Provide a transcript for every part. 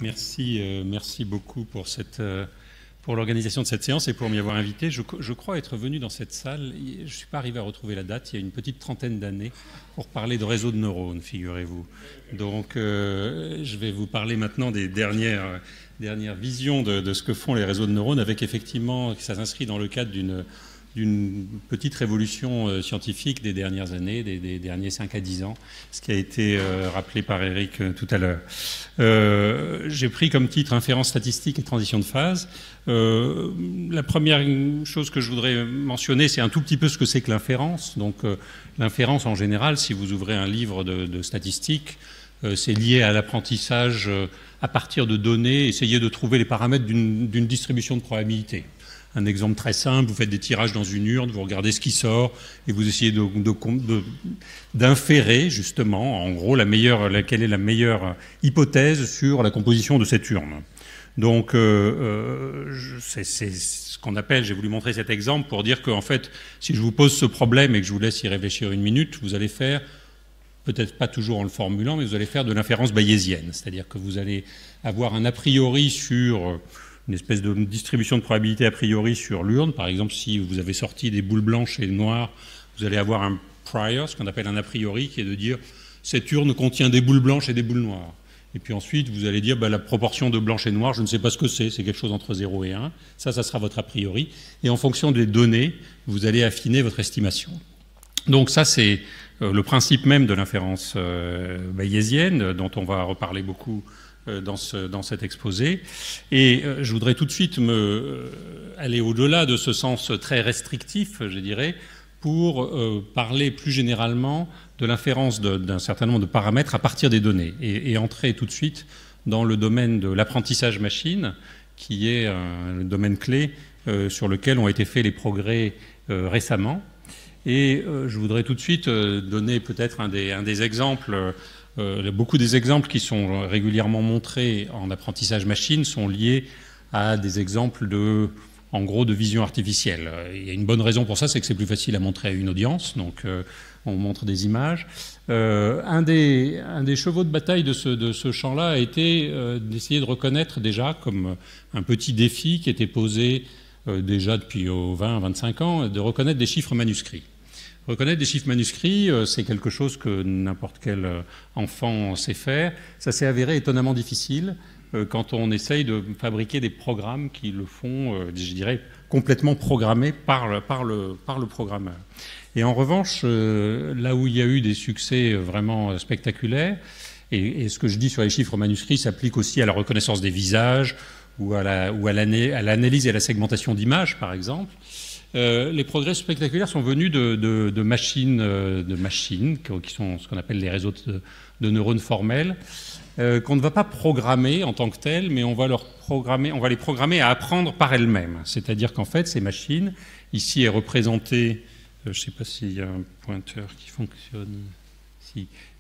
Merci, merci beaucoup pour l'organisation de cette séance et pour m'y avoir invité. Je crois être venu dans cette salle, je ne suis pas arrivé à retrouver la date, il y a une petite trentaine d'années, pour parler de réseaux de neurones, figurez-vous. Donc je vais vous parler maintenant des dernières visions de ce que font les réseaux de neurones, avec effectivement, ça s'inscrit dans le cadre d'une petite révolution scientifique des dernières années, des derniers 5 à 10 ans, ce qui a été rappelé par Eric tout à l'heure. J'ai pris comme titre Inférence statistique et transition de phase. La première chose que je voudrais mentionner, c'est un tout petit peu ce que c'est que l'inférence. Donc l'inférence en général, si vous ouvrez un livre de statistiques, c'est lié à l'apprentissage à partir de données, essayer de trouver les paramètres d'une distribution de probabilité. Un exemple très simple, vous faites des tirages dans une urne, vous regardez ce qui sort et vous essayez d'inférer justement, en gros, quelle est la meilleure hypothèse sur la composition de cette urne. Donc, c'est ce qu'on appelle, j'ai voulu montrer cet exemple pour dire qu'en fait, si je vous pose ce problème et que je vous laisse y réfléchir une minute, vous allez faire, peut-être pas toujours en le formulant, mais vous allez faire de l'inférence bayésienne. C'est-à-dire que vous allez avoir un a priori sur une espèce de distribution de probabilité a priori sur l'urne. Par exemple, si vous avez sorti des boules blanches et noires, vous allez avoir un prior, ce qu'on appelle un a priori, qui est de dire cette urne contient des boules blanches et des boules noires. Et puis ensuite, vous allez dire la proportion de blanche et noire, je ne sais pas ce que c'est quelque chose entre 0 et 1. Ça sera votre a priori. Et en fonction des données, vous allez affiner votre estimation. Donc ça, c'est le principe même de l'inférence bayésienne, dont on va reparler beaucoup dans cet exposé. Et je voudrais tout de suite aller au-delà de ce sens très restrictif, je dirais, pour parler plus généralement de l'inférence d'un certain nombre de paramètres à partir des données et entrer tout de suite dans le domaine de l'apprentissage machine, qui est un domaine clé sur lequel ont été faits les progrès récemment. Et je voudrais tout de suite donner peut-être un des exemples. Beaucoup des exemples qui sont régulièrement montrés en apprentissage machine sont liés à des exemples en gros, de vision artificielle. Il y a une bonne raison pour ça, c'est que c'est plus facile à montrer à une audience, donc on montre des images. Un des chevaux de bataille de ce champ-là a été d'essayer de reconnaître déjà, comme un petit défi qui était posé déjà depuis 20-25 ans, de reconnaître des chiffres manuscrits. Reconnaître des chiffres manuscrits, c'est quelque chose que n'importe quel enfant sait faire. Ça s'est avéré étonnamment difficile quand on essaye de fabriquer des programmes qui le font, je dirais, complètement programmés par le programmeur. Et en revanche, là où il y a eu des succès vraiment spectaculaires, et ce que je dis sur les chiffres manuscrits s'applique aussi à la reconnaissance des visages ou à l'analyse et à la segmentation d'images, par exemple, les progrès spectaculaires sont venus de machines qui sont ce qu'on appelle les réseaux de neurones formels, qu'on ne va pas programmer en tant que tels, mais on va les programmer à apprendre par elles-mêmes. C'est-à-dire qu'en fait, ces machines, ici est représenté, je ne sais pas s'il y a un pointeur qui fonctionne,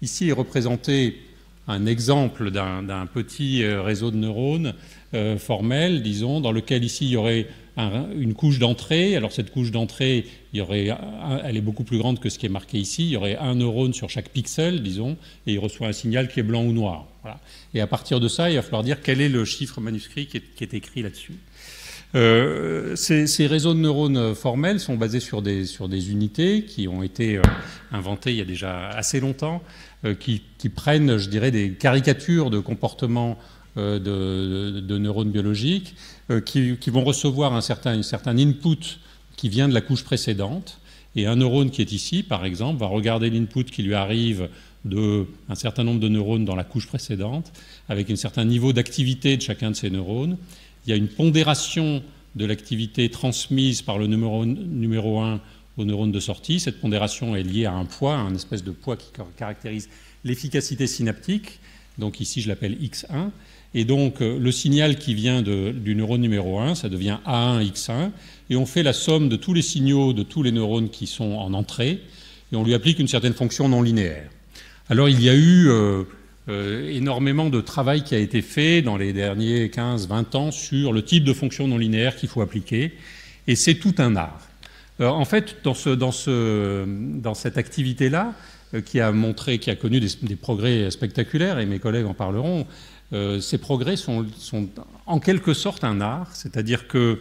ici est représenté un exemple d'un petit réseau de neurones formel, disons, dans lequel ici il y aurait une couche d'entrée. Alors cette couche d'entrée, elle est beaucoup plus grande que ce qui est marqué ici. Il y aurait un neurone sur chaque pixel, disons, et il reçoit un signal qui est blanc ou noir. Voilà. Et à partir de ça, il va falloir dire quel est le chiffre manuscrit qui est écrit là-dessus. Ces réseaux de neurones formels sont basés sur des unités qui ont été inventées il y a déjà assez longtemps, qui prennent, je dirais, des caricatures de comportements de neurones biologiques qui vont recevoir un certain input qui vient de la couche précédente. Et un neurone qui est ici, par exemple, va regarder l'input qui lui arrive d'un certain nombre de neurones dans la couche précédente, avec un certain niveau d'activité de chacun de ces neurones. Il y a une pondération de l'activité transmise par le numéro 1 au neurone de sortie. Cette pondération est liée à un poids, un espèce de poids qui caractérise l'efficacité synaptique. Donc ici, je l'appelle X1. Et donc, le signal qui vient du neurone numéro 1, ça devient A1X1. Et on fait la somme de tous les signaux de tous les neurones qui sont en entrée. Et on lui applique une certaine fonction non linéaire. Alors, il y a eu énormément de travail qui a été fait dans les derniers 15-20 ans sur le type de fonction non linéaire qu'il faut appliquer. Et c'est tout un art. En fait, dans cette activité-là, qui a connu des progrès spectaculaires, et mes collègues en parleront, ces progrès sont en quelque sorte un art, c'est-à-dire que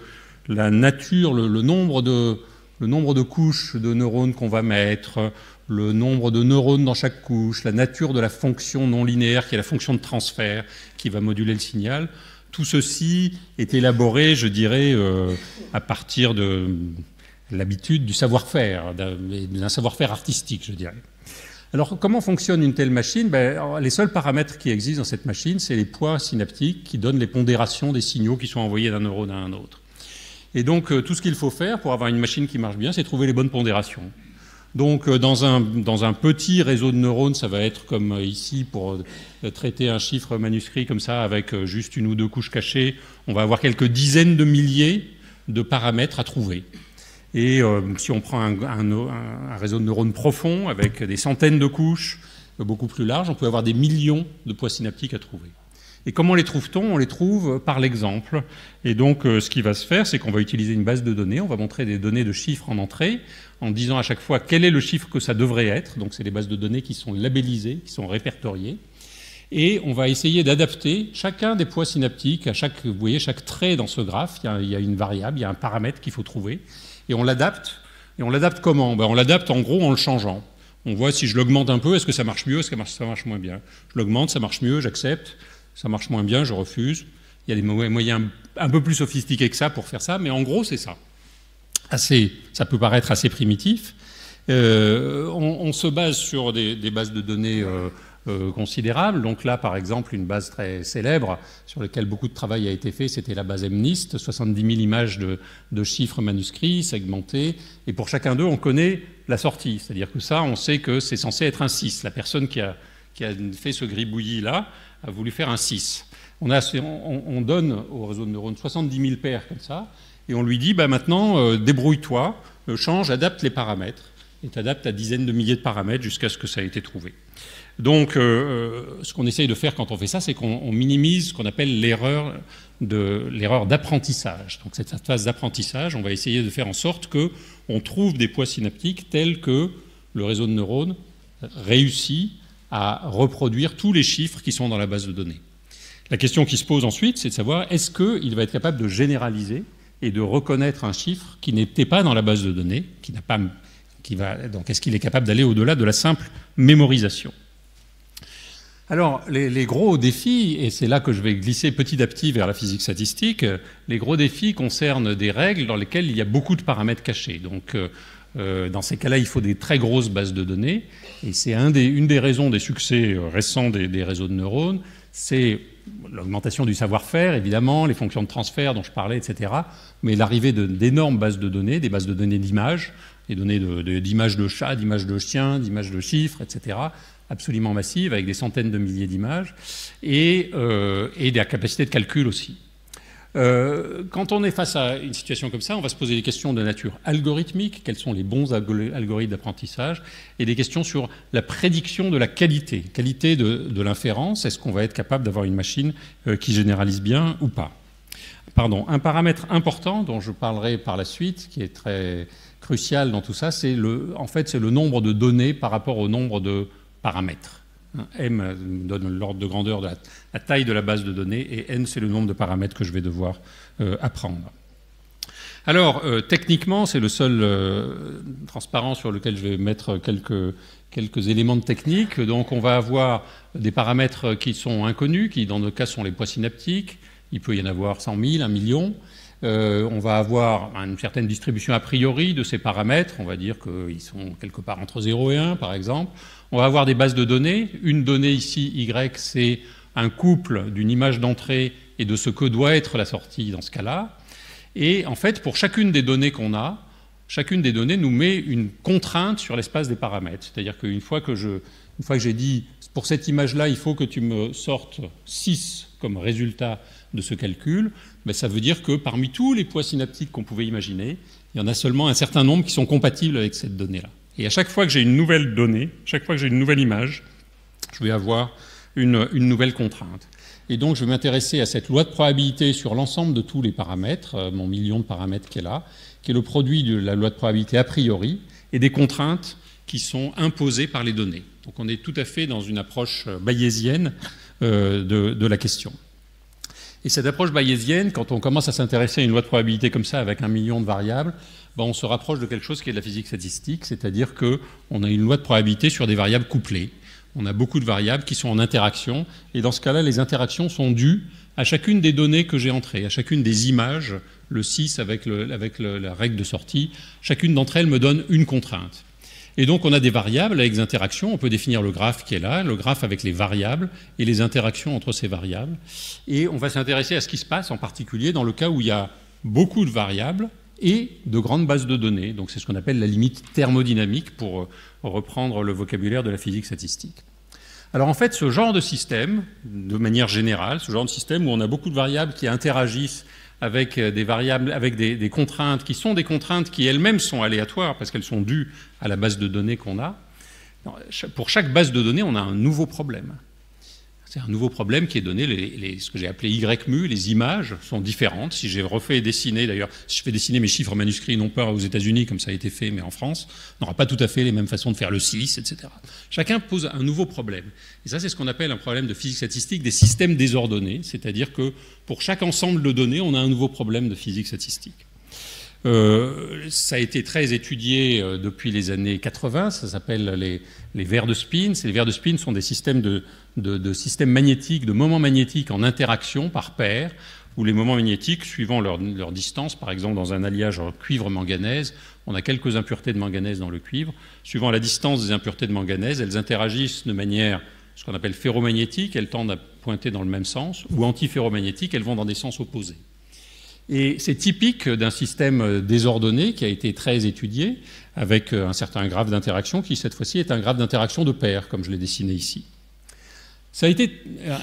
la nature, le nombre de couches de neurones qu'on va mettre, le nombre de neurones dans chaque couche, la nature de la fonction non linéaire qui est la fonction de transfert qui va moduler le signal, tout ceci est élaboré, je dirais, à partir de l'habitude du savoir-faire, d'un savoir-faire artistique, je dirais. Alors, comment fonctionne une telle machine? Les seuls paramètres qui existent dans cette machine, c'est les poids synaptiques qui donnent les pondérations des signaux qui sont envoyés d'un neurone à un autre. Et donc, tout ce qu'il faut faire pour avoir une machine qui marche bien, c'est trouver les bonnes pondérations. Donc, dans un petit réseau de neurones, ça va être comme ici, pour traiter un chiffre manuscrit comme ça, avec juste une ou deux couches cachées, on va avoir quelques dizaines de milliers de paramètres à trouver. Et si on prend un réseau de neurones profond, avec des centaines de couches, beaucoup plus larges, on peut avoir des millions de poids synaptiques à trouver. Et comment les trouve-t-on? On les trouve par l'exemple. Et donc, ce qui va se faire, c'est qu'on va utiliser une base de données. On va montrer des données de chiffres en entrée, en disant à chaque fois quel est le chiffre que ça devrait être. Donc, c'est des bases de données qui sont labellisées, qui sont répertoriées. Et on va essayer d'adapter chacun des poids synaptiques. Vous voyez, chaque trait dans ce graphe, il y a une variable, il y a un paramètre qu'il faut trouver. Et on l'adapte. Et on l'adapte comment? On l'adapte en gros en le changeant. On voit si je l'augmente un peu, est-ce que ça marche mieux, est-ce que ça marche moins bien. Je l'augmente, ça marche mieux, j'accepte. Ça marche moins bien, je refuse. Il y a des moyens un peu plus sophistiqués que ça pour faire ça, mais en gros, c'est ça. Ça peut paraître assez primitif. On se base sur des bases de données considérables. Donc là, par exemple, une base très célèbre sur laquelle beaucoup de travail a été fait, c'était la base MNIST, 70 000 images de chiffres manuscrits, segmentés. Et pour chacun d'eux, on connaît la sortie. C'est-à-dire que ça, on sait que c'est censé être un 6. La personne qui a fait ce gribouillis-là a voulu faire un 6. On donne au réseau de neurones 70 000 paires comme ça, et on lui dit, maintenant, débrouille-toi, change, adapte les paramètres, et t'adaptes à dizaines de milliers de paramètres jusqu'à ce que ça ait été trouvé. Donc, ce qu'on essaye de faire quand on fait ça, c'est qu'on minimise ce qu'on appelle l'erreur d'apprentissage. Donc, cette phase d'apprentissage, on va essayer de faire en sorte qu'on trouve des poids synaptiques tels que le réseau de neurones réussit à reproduire tous les chiffres qui sont dans la base de données. La question qui se pose ensuite, c'est de savoir est-ce qu'il va être capable de généraliser et de reconnaître un chiffre qui n'était pas dans la base de données, donc est-ce qu'il est capable d'aller au-delà de la simple mémorisation? Alors, les gros défis, et c'est là que je vais glisser petit à petit vers la physique statistique, les gros défis concernent des règles dans lesquelles il y a beaucoup de paramètres cachés. Donc, dans ces cas-là, il faut des très grosses bases de données. Et c'est une des raisons des succès récents des réseaux de neurones, c'est l'augmentation du savoir-faire, évidemment, les fonctions de transfert dont je parlais, etc. Mais l'arrivée d'énormes bases de données, des bases de données d'images, des données d'images de chats, d'images de chiens, d'images de chiffres, etc., absolument massives, avec des centaines de milliers d'images, et des capacités de calcul aussi. Quand on est face à une situation comme ça, on va se poser des questions de nature algorithmique, quels sont les bons algorithmes d'apprentissage, et des questions sur la prédiction de la qualité de l'inférence. Est-ce qu'on va être capable d'avoir une machine qui généralise bien ou pas? Un paramètre important dont je parlerai par la suite, qui est très crucial dans tout ça, c'est le nombre de données par rapport au nombre de paramètres. M donne l'ordre de grandeur de la taille de la base de données, et N, c'est le nombre de paramètres que je vais devoir apprendre. Alors, techniquement, c'est le seul transparent sur lequel je vais mettre quelques éléments de technique. Donc, on va avoir des paramètres qui sont inconnus, qui, dans nos cas, sont les poids synaptiques. Il peut y en avoir 100 000, 1 million. On va avoir une certaine distribution a priori de ces paramètres. On va dire qu'ils sont quelque part entre 0 et 1, par exemple. On va avoir des bases de données. Une donnée ici, Y, c'est un couple d'une image d'entrée et de ce que doit être la sortie dans ce cas-là. Et en fait, pour chacune des données qu'on a, chacune des données nous met une contrainte sur l'espace des paramètres. C'est-à-dire qu'une fois que j'ai dit, pour cette image-là, il faut que tu me sortes 6 comme résultat de ce calcul, ça veut dire que parmi tous les poids synaptiques qu'on pouvait imaginer, il y en a seulement un certain nombre qui sont compatibles avec cette donnée-là. Et à chaque fois que j'ai une nouvelle donnée, chaque fois que j'ai une nouvelle image, je vais avoir une nouvelle contrainte. Et donc, je vais m'intéresser à cette loi de probabilité sur l'ensemble de tous les paramètres, mon million de paramètres qui est là, qui est le produit de la loi de probabilité a priori et des contraintes qui sont imposées par les données. Donc, on est tout à fait dans une approche bayésienne de la question. Et cette approche bayésienne, quand on commence à s'intéresser à une loi de probabilité comme ça, avec 1 million de variables, ben on se rapproche de quelque chose qui est de la physique statistique, c'est-à-dire qu'on a une loi de probabilité sur des variables couplées. On a beaucoup de variables qui sont en interaction, et dans ce cas-là, les interactions sont dues à chacune des données que j'ai entrées, à chacune des images, le 6 avec la règle de sortie, chacune d'entre elles me donne une contrainte. Et donc on a des variables avec des interactions, on peut définir le graphe qui est là, le graphe avec les variables et les interactions entre ces variables. Et on va s'intéresser à ce qui se passe en particulier dans le cas où il y a beaucoup de variables et de grandes bases de données. Donc c'est ce qu'on appelle la limite thermodynamique pour reprendre le vocabulaire de la physique statistique. Alors en fait, ce genre de système, de manière générale, ce genre de système où on a beaucoup de variables qui interagissent avec des variables, avec des contraintes qui sont des contraintes qui elles-mêmes sont aléatoires parce qu'elles sont dues à la base de données qu'on a. Pour chaque base de données, on a un nouveau problème. C'est un nouveau problème qui est donné, ce que j'ai appelé Y-mu, les images sont différentes. Si j'ai refait dessiner, d'ailleurs, si je fais dessiner mes chiffres manuscrits, non pas aux États-Unis comme ça a été fait, mais en France, on n'aura pas tout à fait les mêmes façons de faire le 6, etc. Chacun pose un nouveau problème. Et ça, c'est ce qu'on appelle un problème de physique statistique des systèmes désordonnés, c'est-à-dire que pour chaque ensemble de données, on a un nouveau problème de physique statistique. Ça a été très étudié depuis les années 80, ça s'appelle les verres de spin. Ces verres de spin sont des systèmes de systèmes magnétiques, de moments magnétiques en interaction par paire, où les moments magnétiques, suivant leur distance, par exemple dans un alliage cuivre-manganèse, on a quelques impuretés de manganèse dans le cuivre, suivant la distance des impuretés de manganèse, elles interagissent de manière, ce qu'on appelle ferromagnétique, elles tendent à pointer dans le même sens, ou antiferromagnétique, elles vont dans des sens opposés. Et c'est typique d'un système désordonné qui a été très étudié avec un certain graphe d'interaction qui, cette fois-ci, est un graphe d'interaction de paires, comme je l'ai dessiné ici. Ça a été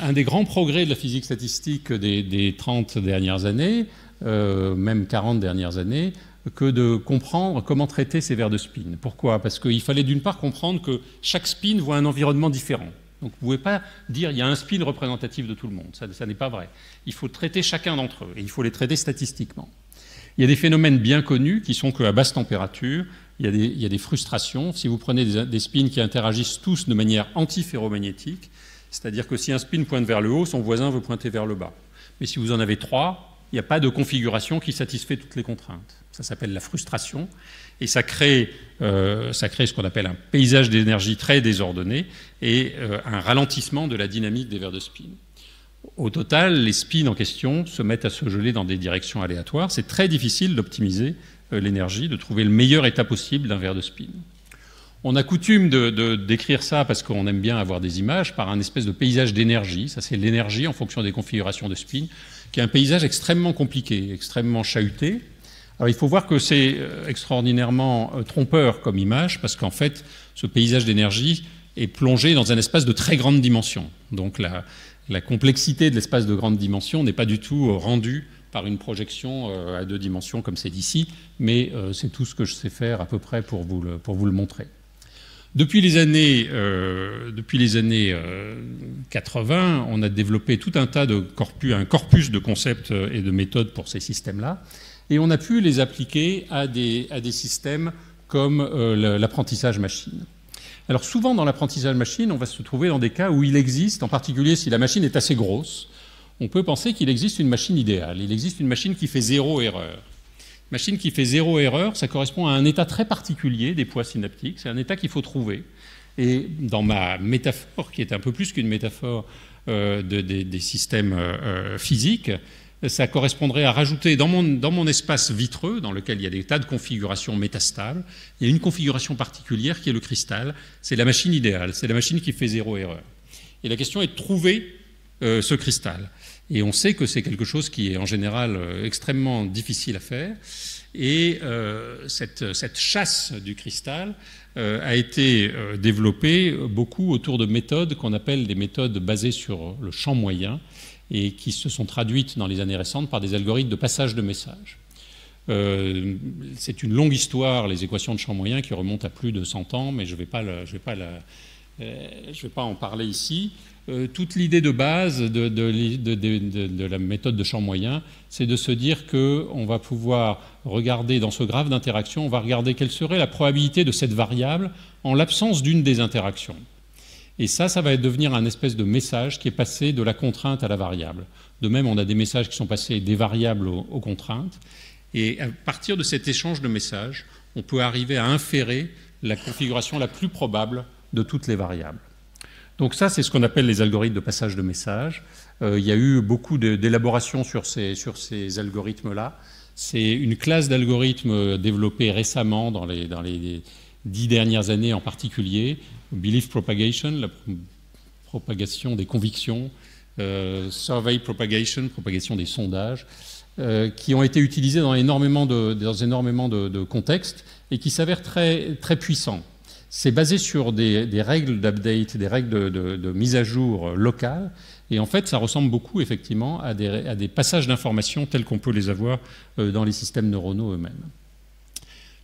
un des grands progrès de la physique statistique des 30 dernières années, même 40 dernières années, que de comprendre comment traiter ces verres de spin. Pourquoi? Parce qu'il fallait d'une part comprendre que chaque spin voit un environnement différent. Donc vous ne pouvez pas dire qu'il y a un spin représentatif de tout le monde, ça n'est pas vrai. Il faut traiter chacun d'entre eux, et il faut les traiter statistiquement. Il y a des phénomènes bien connus qui sont qu'à basse température, il y a des frustrations. Si vous prenez des spins qui interagissent tous de manière antiferromagnétique, c'est-à-dire que si un spin pointe vers le haut, son voisin veut pointer vers le bas. Mais si vous en avez 3, il n'y a pas de configuration qui satisfait toutes les contraintes. Ça s'appelle la frustration. Et ça crée ce qu'on appelle un paysage d'énergie très désordonné et un ralentissement de la dynamique des verres de spin. Au total, les spins en question se mettent à se geler dans des directions aléatoires. C'est très difficile d'optimiser l'énergie, de trouver le meilleur état possible d'un verre de spin. On a coutume de décrire ça, parce qu'on aime bien avoir des images, par un espèce de paysage d'énergie. Ça, c'est l'énergie en fonction des configurations de spin, qui est un paysage extrêmement compliqué, extrêmement chahuté. Alors, il faut voir que c'est extraordinairement trompeur comme image, parce qu'en fait, ce paysage d'énergie est plongé dans un espace de très grande dimension. Donc, la complexité de l'espace de grande dimension n'est pas du tout rendue par une projection à 2 dimensions comme c'est ici, mais c'est tout ce que je sais faire à peu près pour vous le montrer. Depuis les années 80, on a développé tout un tas un corpus de concepts et de méthodes pour ces systèmes-là, et on a pu les appliquer à des systèmes comme l'apprentissage machine. Alors souvent dans l'apprentissage machine, on va se trouver dans des cas où il existe, en particulier si la machine est assez grosse, on peut penser qu'il existe une machine idéale. Il existe une machine qui fait 0 erreur. Une machine qui fait 0 erreur, ça correspond à un état très particulier des poids synaptiques. C'est un état qu'il faut trouver. Et dans ma métaphore, qui est un peu plus qu'une métaphore des systèmes physiques, ça correspondrait à rajouter dans mon espace vitreux, dans lequel il y a des tas de configurations métastables, il y a une configuration particulière qui est le cristal. C'est la machine idéale, c'est la machine qui fait 0 erreur. Et la question est de trouver ce cristal. Et on sait que c'est quelque chose qui est en général extrêmement difficile à faire. Et cette chasse du cristal a été développée beaucoup autour de méthodes qu'on appelle des méthodes basées sur le champ moyen et qui se sont traduites dans les années récentes par des algorithmes de passage de messages. C'est une longue histoire, les équations de champ moyen, qui remontent à plus de 100 ans, mais je ne vais pas en parler ici. Toute l'idée de base de la méthode de champ moyen, c'est de se dire qu'on va pouvoir regarder dans ce graphe d'interaction, on va regarder quelle serait la probabilité de cette variable en l'absence d'une des interactions. Et ça va devenir un espèce de message qui est passé de la contrainte à la variable. De même, on a des messages qui sont passés des variables aux contraintes. Et à partir de cet échange de messages, on peut arriver à inférer la configuration la plus probable de toutes les variables. Donc ça, c'est ce qu'on appelle les algorithmes de passage de messages. Il y a eu beaucoup d'élaborations sur ces algorithmes-là. C'est une classe d'algorithmes développée récemment dans les 10 dernières années en particulier. Belief propagation, la propagation des convictions, survey propagation, propagation des sondages, qui ont été utilisés dans énormément de contextes et qui s'avèrent très, très puissants. C'est basé sur des règles d'update, des règles de mise à jour locales. Et en fait, ça ressemble beaucoup, effectivement, à des passages d'informations tels qu'on peut les avoir dans les systèmes neuronaux eux-mêmes.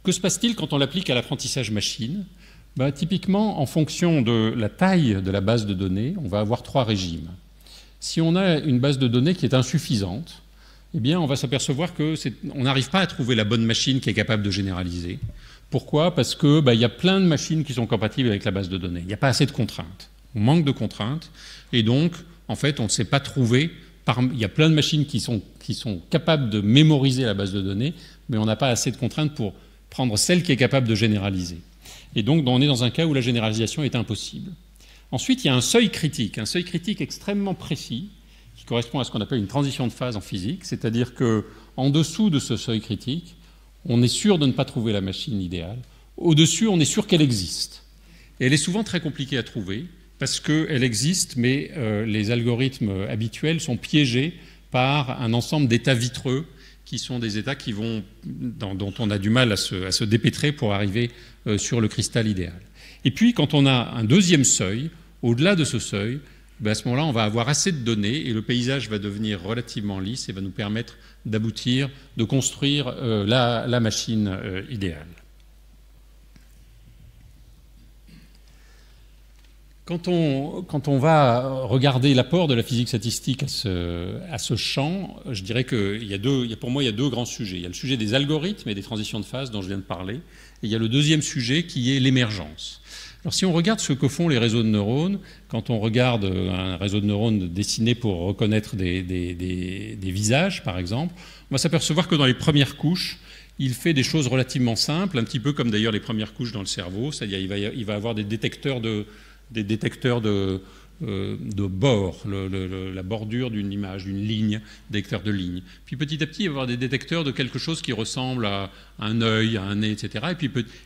Que se passe-t-il quand on l'applique à l'apprentissage machine ? Typiquement, en fonction de la taille de la base de données, on va avoir 3 régimes. Si on a une base de données qui est insuffisante, eh bien, on va s'apercevoir qu'on n'arrive pas à trouver la bonne machine qui est capable de généraliser. Pourquoi ? Parce qu'il y a plein de machines qui sont compatibles avec la base de données. Il n'y a pas assez de contraintes. On manque de contraintes. Et donc, en fait, on ne sait pas trouver. Il y a plein de machines qui sont capables de mémoriser la base de données, mais on n'a pas assez de contraintes pour prendre celle qui est capable de généraliser. Et donc, on est dans un cas où la généralisation est impossible. Ensuite, il y a un seuil critique extrêmement précis, qui correspond à ce qu'on appelle une transition de phase en physique, c'est-à-dire qu'en dessous de ce seuil critique, on est sûr de ne pas trouver la machine idéale. Au-dessus, on est sûr qu'elle existe. Et elle est souvent très compliquée à trouver, parce qu'elle existe, mais les algorithmes habituels sont piégés par un ensemble d'états vitreux, qui sont des états dont on a du mal à se dépêtrer pour arriver sur le cristal idéal. Et puis, quand on a un deuxième seuil, au-delà de ce seuil, à ce moment-là, on va avoir assez de données et le paysage va devenir relativement lisse et va nous permettre d'aboutir, de construire la machine idéale. Quand on va regarder l'apport de la physique statistique à ce champ, je dirais pour moi, il y a 2 grands sujets. Il y a le sujet des algorithmes et des transitions de phase dont je viens de parler, et il y a le deuxième sujet qui est l'émergence. Alors si on regarde ce que font les réseaux de neurones, quand on regarde un réseau de neurones dessiné pour reconnaître des visages, par exemple, on va s'apercevoir que dans les premières couches, il fait des choses relativement simples, un petit peu comme d'ailleurs les premières couches dans le cerveau, c'est-à-dire il va avoir des détecteurs de bord, la bordure d'une image, d'une ligne, détecteur de ligne. Puis petit à petit, il va y avoir des détecteurs de quelque chose qui ressemble à un œil, à un nez, etc.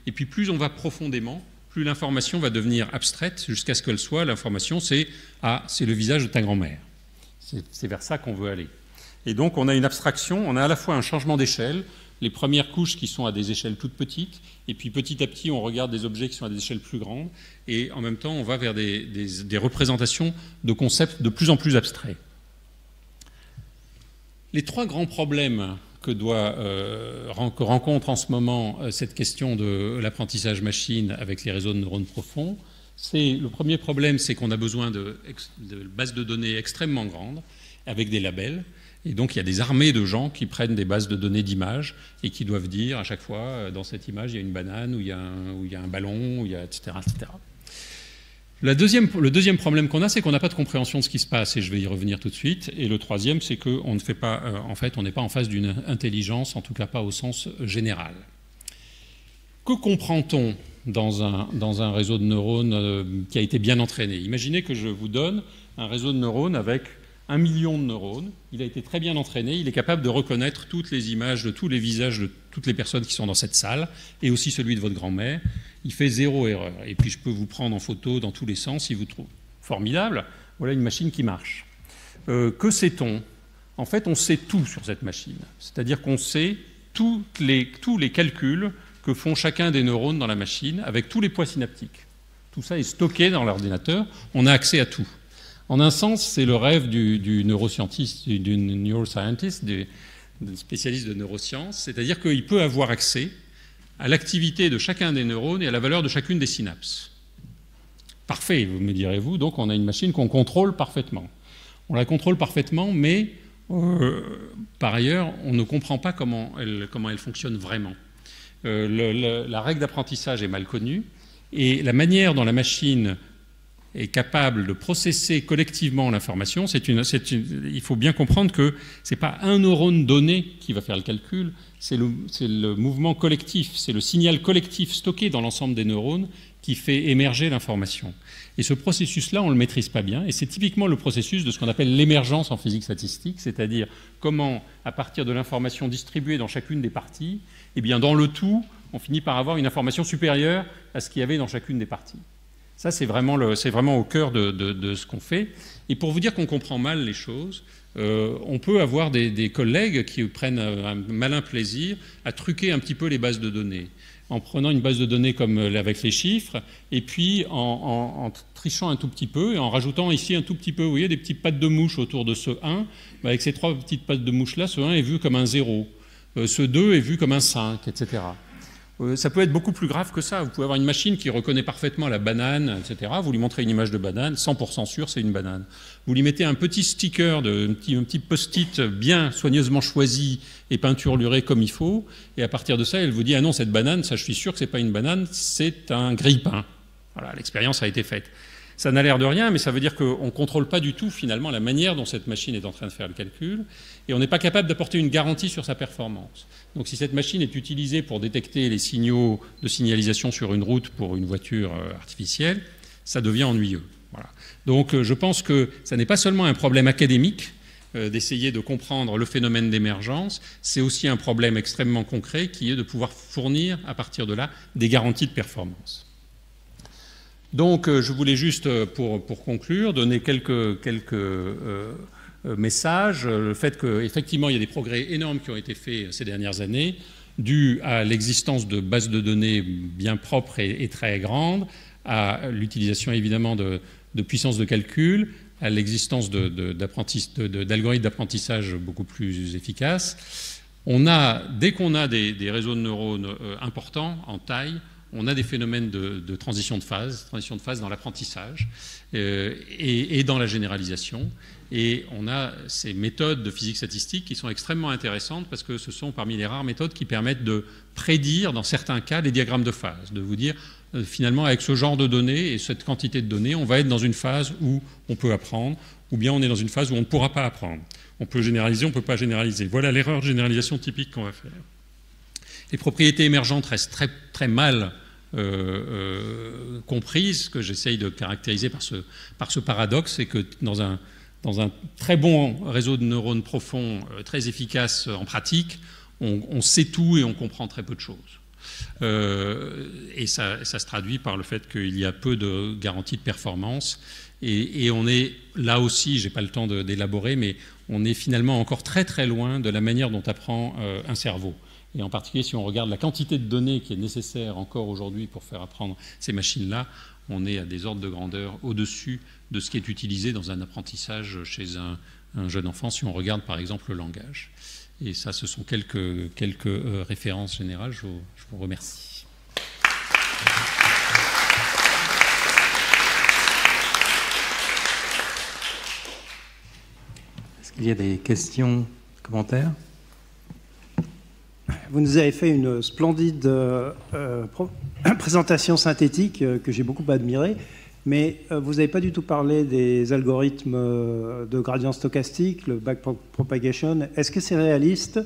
Et puis plus on va profondément, plus l'information va devenir abstraite jusqu'à ce qu'elle soit, l'information, c'est le visage de ta grand-mère. C'est vers ça qu'on veut aller. Et donc on a une abstraction, on a à la fois un changement d'échelle, les premières couches qui sont à des échelles toutes petites, et puis petit à petit on regarde des objets qui sont à des échelles plus grandes, et en même temps on va vers des représentations de concepts de plus en plus abstraits. Les 3 grands problèmes que rencontre en ce moment cette question de l'apprentissage machine avec les réseaux de neurones profonds, le premier problème, c'est qu'on a besoin de bases de données extrêmement grandes, avec des labels. Et donc, il y a des armées de gens qui prennent des bases de données d'images et qui doivent dire à chaque fois, dans cette image, il y a une banane, ou il y a un ballon, ou il y a etc. etc. Le deuxième problème qu'on a, c'est qu'on n'a pas de compréhension de ce qui se passe, et je vais y revenir tout de suite. Et le troisième, c'est qu'on ne fait pas, on n'est pas en face d'une intelligence, en tout cas pas au sens général. Que comprend-on dans un réseau de neurones qui a été bien entraîné ? Imaginez que je vous donne un réseau de neurones avec 1 million de neurones, il a été très bien entraîné, il est capable de reconnaître toutes les images de tous les visages de toutes les personnes qui sont dans cette salle, et aussi celui de votre grand-mère. Il fait 0 erreur. Et puis je peux vous prendre en photo dans tous les sens si vous trouvez. Formidable, voilà une machine qui marche. Que sait-on ? En fait, on sait tout sur cette machine. C'est-à-dire qu'on sait tous les calculs que font chacun des neurones dans la machine, avec tous les poids synaptiques. Tout ça est stocké dans l'ordinateur, on a accès à tout. En un sens, c'est le rêve du neuroscientiste, du neuroscientist, du spécialiste de neurosciences, c'est-à-dire qu'il peut avoir accès à l'activité de chacun des neurones et à la valeur de chacune des synapses. Parfait, vous me direz-vous, donc on a une machine qu'on contrôle parfaitement. On la contrôle parfaitement, mais par ailleurs, on ne comprend pas comment elle fonctionne vraiment. La règle d'apprentissage est mal connue, et la manière dont la machine est capable de processer collectivement l'information, il faut bien comprendre que ce n'est pas un neurone donné qui va faire le calcul, c'est le mouvement collectif, c'est le signal collectif stocké dans l'ensemble des neurones qui fait émerger l'information. Et ce processus-là, on ne le maîtrise pas bien, et c'est typiquement le processus de ce qu'on appelle l'émergence en physique statistique, c'est-à-dire comment, à partir de l'information distribuée dans chacune des parties, eh bien, dans le tout, on finit par avoir une information supérieure à ce qu'il y avait dans chacune des parties. Ça, c'est vraiment au cœur de ce qu'on fait. Et pour vous dire qu'on comprend mal les choses, on peut avoir des collègues qui prennent un malin plaisir à truquer un petit peu les bases de données, en prenant une base de données comme avec les chiffres, et puis en trichant un tout petit peu, et en rajoutant ici un tout petit peu, vous voyez, des petites pattes de mouche autour de ce 1. Avec ces 3 petites pattes de mouche-là, ce 1 est vu comme un 0, ce 2 est vu comme un 5, etc. Ça peut être beaucoup plus grave que ça. Vous pouvez avoir une machine qui reconnaît parfaitement la banane, etc. Vous lui montrez une image de banane, 100% sûr, c'est une banane. Vous lui mettez un petit sticker, un petit post-it bien soigneusement choisi et peinturluré comme il faut, et à partir de ça, elle vous dit « Ah non, cette banane, ça je suis sûr que c'est pas une banane, c'est un grille-pain. » Voilà, l'expérience a été faite. Ça n'a l'air de rien, mais ça veut dire qu'on ne contrôle pas du tout, finalement, la manière dont cette machine est en train de faire le calcul, et on n'est pas capable d'apporter une garantie sur sa performance. Donc si cette machine est utilisée pour détecter les signaux de signalisation sur une route pour une voiture artificielle, ça devient ennuyeux. Voilà. Donc je pense que ça n'est pas seulement un problème académique d'essayer de comprendre le phénomène d'émergence, c'est aussi un problème extrêmement concret qui est de pouvoir fournir, à partir de là, des garanties de performance. Donc je voulais juste, pour conclure, donner quelques message, le fait qu'effectivement il y a des progrès énormes qui ont été faits ces dernières années, dus à l'existence de bases de données bien propres et très grandes, à l'utilisation évidemment de puissances de calcul, à l'existence d'algorithmes d'apprentissage beaucoup plus efficaces. Dès qu'on a des réseaux de neurones importants en taille, on a des phénomènes de transition de phase dans l'apprentissage et dans la généralisation. Et on a ces méthodes de physique statistique qui sont extrêmement intéressantes parce que ce sont parmi les rares méthodes qui permettent de prédire, dans certains cas, les diagrammes de phase, de vous dire, finalement, avec ce genre de données et cette quantité de données, on va être dans une phase où on peut apprendre, ou bien on est dans une phase où on ne pourra pas apprendre. On peut généraliser, on ne peut pas généraliser. Voilà l'erreur de généralisation typique qu'on va faire. Les propriétés émergentes restent très, très mal comprises, que j'essaye de caractériser par ce paradoxe, c'est que dans un très bon réseau de neurones profonds, très efficace en pratique, on sait tout et on comprend très peu de choses. Et ça se traduit par le fait qu'il y a peu de garanties de performance. Et on est, là aussi, je n'ai pas le temps d'élaborer, mais on est finalement encore très très loin de la manière dont apprend un cerveau. Et en particulier, si on regarde la quantité de données qui est nécessaire encore aujourd'hui pour faire apprendre ces machines-là, on est à des ordres de grandeur au-dessus de ce qui est utilisé dans un apprentissage chez un jeune enfant, si on regarde par exemple le langage. Et ça, ce sont quelques références générales. Je vous remercie. Est-ce qu'il y a des questions, commentaires ? Vous nous avez fait une splendide présentation synthétique que j'ai beaucoup admirée, mais vous n'avez pas du tout parlé des algorithmes de gradient stochastique, le backpropagation. Est-ce que c'est réaliste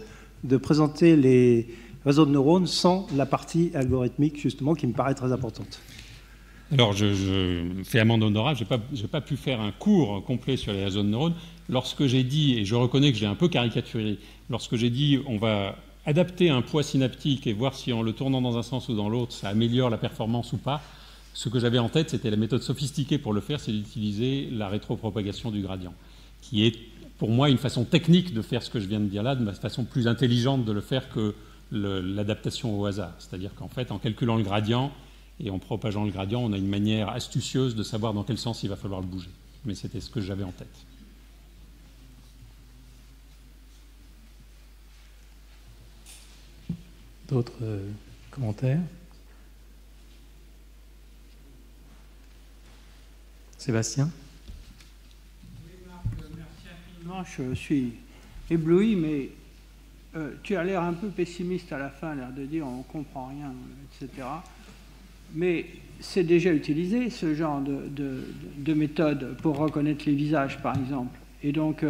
de présenter les réseaux de neurones sans la partie algorithmique, justement, qui me paraît très importante ? Alors, je fais amende honorable, je n'ai pas pu faire un cours complet sur les réseaux de neurones. Lorsque j'ai dit, et je reconnais que j'ai un peu caricaturé, lorsque j'ai dit on va adapter un poids synaptique et voir si en le tournant dans un sens ou dans l'autre, ça améliore la performance ou pas, ce que j'avais en tête, c'était la méthode sophistiquée pour le faire, c'est d'utiliser la rétropropagation du gradient, qui est pour moi une façon technique de faire ce que je viens de dire là, de façon plus intelligente de le faire que l'adaptation au hasard. C'est-à-dire qu'en fait, en calculant le gradient et en propageant le gradient, on a une manière astucieuse de savoir dans quel sens il va falloir le bouger. Mais c'était ce que j'avais en tête. D'autres commentaires ? Sébastien ? Oui, Marc, merci infiniment. Je suis ébloui, mais tu as l'air un peu pessimiste à la fin, l'air de dire on ne comprend rien, etc. mais c'est déjà utilisé, ce genre de méthode pour reconnaître les visages, par exemple. Et donc,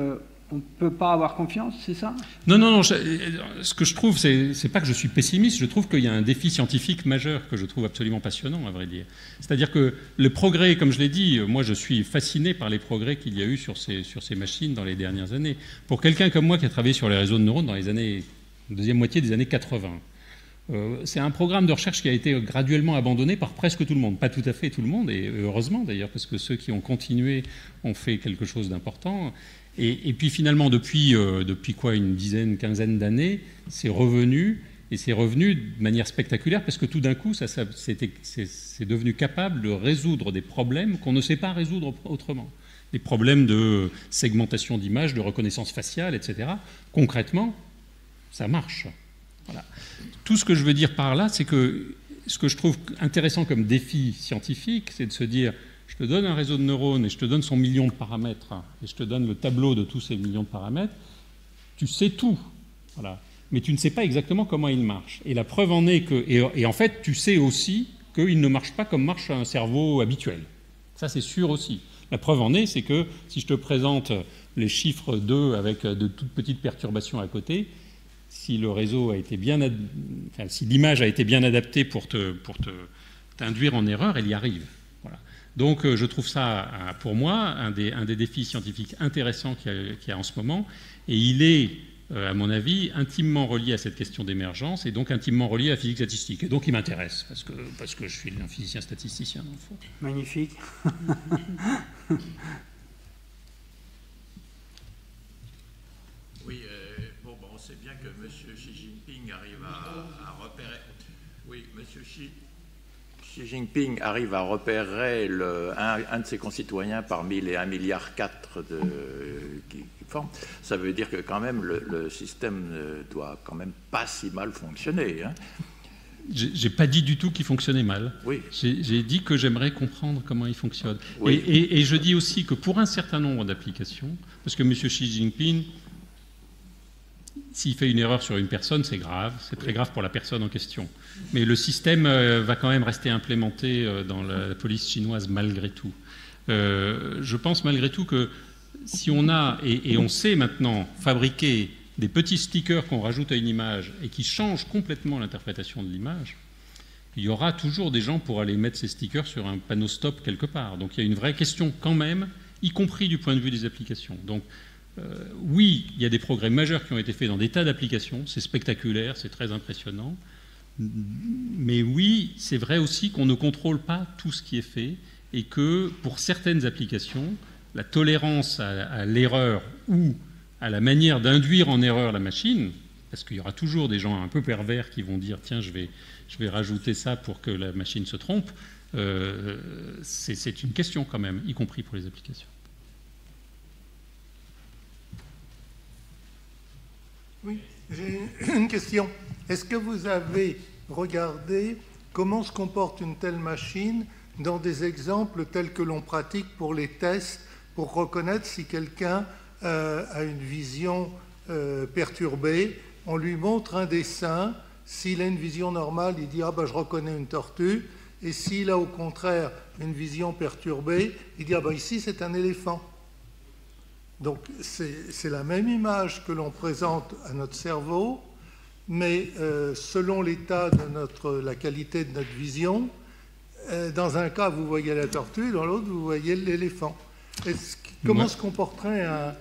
on ne peut pas avoir confiance, c'est ça? Non. Ce que je trouve, c'est pas que je suis pessimiste, je trouve qu'il y a un défi scientifique majeur que je trouve absolument passionnant, à vrai dire. C'est-à-dire que le progrès, comme je l'ai dit, moi je suis fasciné par les progrès qu'il y a eu sur ces machines dans les dernières années. Pour quelqu'un comme moi qui a travaillé sur les réseaux de neurones dans les années, deuxième moitié des années 80, c'est un programme de recherche qui a été graduellement abandonné par presque tout le monde. Pas tout à fait tout le monde, et heureusement d'ailleurs, parce que ceux qui ont continué ont fait quelque chose d'important. Et puis finalement, depuis quoi, une dizaine, quinzaine d'années, c'est revenu, et c'est revenu de manière spectaculaire, parce que tout d'un coup, c'est devenu capable de résoudre des problèmes qu'on ne sait pas résoudre autrement. Des problèmes de segmentation d'images, de reconnaissance faciale, etc. Concrètement, ça marche. Voilà. Tout ce que je veux dire par là, c'est que ce que je trouve intéressant comme défi scientifique, c'est de se dire, je te donne un réseau de neurones et je te donne son million de paramètres, et je te donne le tableau de tous ces millions de paramètres, tu sais tout, voilà. Mais tu ne sais pas exactement comment il marche. Et la preuve en est que... Et en fait, tu sais aussi qu'il ne marche pas comme marche un cerveau habituel. Ça, c'est sûr aussi. La preuve en est, c'est que si je te présente les chiffres 2 avec de toutes petites perturbations à côté, si le réseau a été bien, si l'image a été bien adaptée pour t'induire en erreur, elle y arrive. Voilà. Donc je trouve ça, pour moi, un des défis scientifiques intéressants qu'il y a en ce moment, et il est, à mon avis, intimement relié à cette question d'émergence, et donc intimement relié à la physique statistique. Et donc il m'intéresse, parce que je suis un physicien statisticien, dans le fond. Magnifique. Oui, on sait bien que M. Xi Jinping arrive à repérer... Oui, M. Xi Jinping arrive à repérer un de ses concitoyens parmi les 1,4 milliard qui forment. Ça veut dire que quand même le système ne doit quand même pas si mal fonctionner. Hein. J'ai pas dit du tout qu'il fonctionnait mal. Oui. J'ai dit que j'aimerais comprendre comment il fonctionne. Oui. Et je dis aussi que pour un certain nombre d'applications, parce que M. Xi Jinping, s'il fait une erreur sur une personne, c'est grave, c'est très grave pour la personne en question. Mais le système va quand même rester implémenté dans la police chinoise malgré tout. Je pense malgré tout que si on a, et on sait maintenant fabriquer des petits stickers qu'on rajoute à une image et qui changent complètement l'interprétation de l'image, il y aura toujours des gens pour aller mettre ces stickers sur un panneau stop quelque part. Donc il y a une vraie question quand même, y compris du point de vue des applications. Donc oui, il y a des progrès majeurs qui ont été faits dans des tas d'applications, c'est spectaculaire, c'est très impressionnant, mais oui, c'est vrai aussi qu'on ne contrôle pas tout ce qui est fait et que pour certaines applications, la tolérance à l'erreur ou à la manière d'induire en erreur la machine, parce qu'il y aura toujours des gens un peu pervers qui vont dire « tiens, je vais rajouter ça pour que la machine se trompe », c'est une question quand même, y compris pour les applications. Oui, j'ai une question. Est-ce que vous avez regardé comment se comporte une telle machine dans des exemples tels que l'on pratique pour les tests, pour reconnaître si quelqu'un a une vision perturbée? On lui montre un dessin. S'il a une vision normale, il dit « Ah ben je reconnais une tortue ». Et s'il a au contraire une vision perturbée, il dit « Ah ben ici c'est un éléphant ». Donc c'est la même image que l'on présente à notre cerveau, mais selon l'état de la qualité de notre vision, dans un cas vous voyez la tortue, dans l'autre vous voyez l'éléphant. Comment se comporterait un...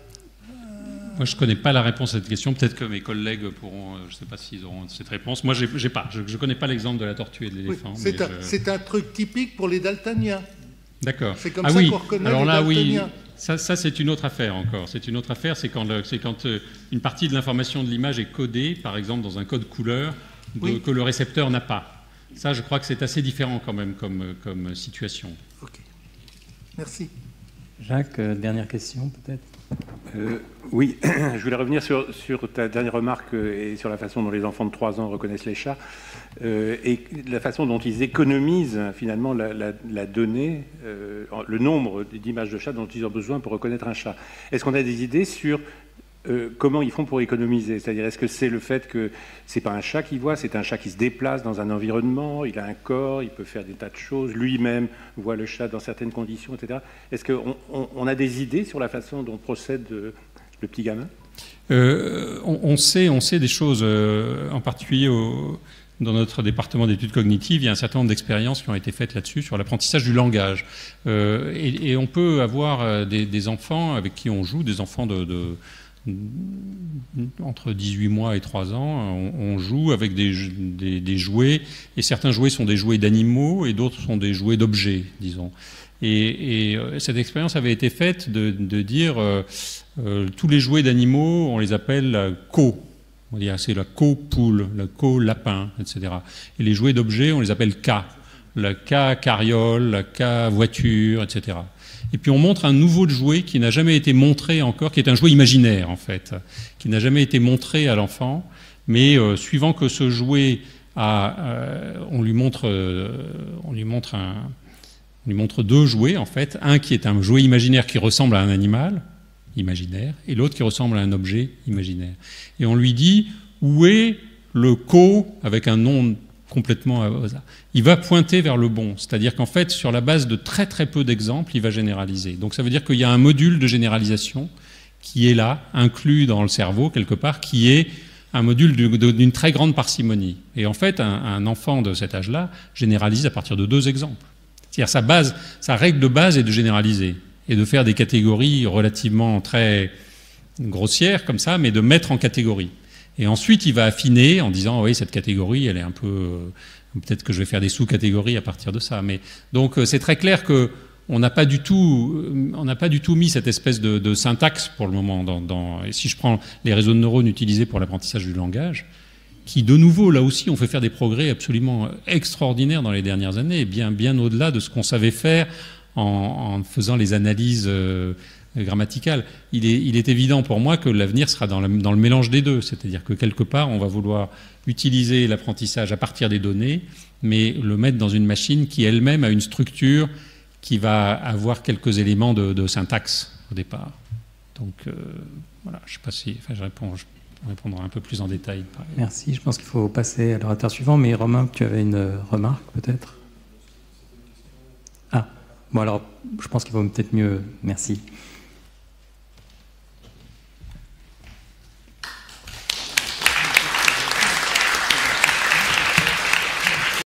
Moi, je ne connais pas la réponse à cette question. Peut-être que mes collègues pourront... Je ne sais pas s'ils auront cette réponse. Moi, je ne connais pas l'exemple de la tortue et de l'éléphant. Oui, c'est un truc typique pour les daltoniens. D'accord. C'est comme ça qu'on reconnaît les daltoniens. Oui, ça c'est une autre affaire encore. C'est une autre affaire, c'est quand une partie de l'information de l'image est codée, par exemple dans un code couleur, que le récepteur n'a pas. Ça, je crois que c'est assez différent quand même comme situation. Ok. Merci. Jacques, dernière question peut-être. Oui, je voulais revenir sur ta dernière remarque et sur la façon dont les enfants de 3 ans reconnaissent les chats et la façon dont ils économisent finalement la donnée, le nombre d'images de chats dont ils ont besoin pour reconnaître un chat. Est-ce qu'on a des idées sur comment ils font pour économiser? C'est-à-dire, est-ce que c'est le fait que c'est pas un chat qui voit, c'est un chat qui se déplace dans un environnement, il a un corps, il peut faire des tas de choses, lui-même voit le chat dans certaines conditions, etc. Est-ce qu'on a des idées sur la façon dont procède le petit gamin? On sait des choses, en particulier dans notre département d'études cognitives, il y a un certain nombre d'expériences qui ont été faites là-dessus, sur l'apprentissage du langage. Et on peut avoir des enfants avec qui on joue, des enfants entre 18 mois et 3 ans, on joue avec des jouets, et certains jouets sont des jouets d'animaux, et d'autres sont des jouets d'objets, disons. Et cette expérience avait été faite de dire tous les jouets d'animaux, on les appelle co. On dit c'est la co-poule, la co-lapin, etc. Et les jouets d'objets, on les appelle K. La K-carriole, la K-voiture, etc. Et puis on montre un nouveau jouet qui n'a jamais été montré encore, qui est un jouet imaginaire en fait, qui n'a jamais été montré à l'enfant, mais suivant que ce jouet on lui montre deux jouets en fait, un qui est un jouet imaginaire qui ressemble à un animal imaginaire, et l'autre qui ressemble à un objet imaginaire. Et on lui dit où est le co avec un nom complètement au hasard. Il va pointer vers le bon, c'est-à-dire qu'en fait, sur la base de très très peu d'exemples, il va généraliser. Donc ça veut dire qu'il y a un module de généralisation qui est là, inclus dans le cerveau quelque part, qui est un module d'une très grande parcimonie. Et en fait, un enfant de cet âge-là généralise à partir de 2 exemples. C'est-à-dire sa règle de base est de généraliser et de faire des catégories relativement très grossières comme ça, mais de mettre en catégorie. Et ensuite, il va affiner en disant oui, cette catégorie, elle est un peu peut-être que je vais faire des sous-catégories à partir de ça. Mais donc c'est très clair que on n'a pas du tout mis cette espèce de syntaxe pour le moment. Et si je prends les réseaux de neurones utilisés pour l'apprentissage du langage, qui de nouveau là aussi ont fait faire des progrès absolument extraordinaires dans les dernières années, bien au-delà de ce qu'on savait faire en faisant les analyses grammaticales. Il est évident pour moi que l'avenir sera dans le mélange des deux, c'est-à-dire que quelque part on va vouloir utiliser l'apprentissage à partir des données, mais le mettre dans une machine qui elle-même a une structure qui va avoir quelques éléments de syntaxe au départ. Donc voilà, je ne sais pas si je répondrai un peu plus en détail. Merci, je pense qu'il faut passer à l'orateur suivant, mais Romain, tu avais une remarque peut-être? Ah, bon alors, je pense qu'il vaut peut-être mieux, merci.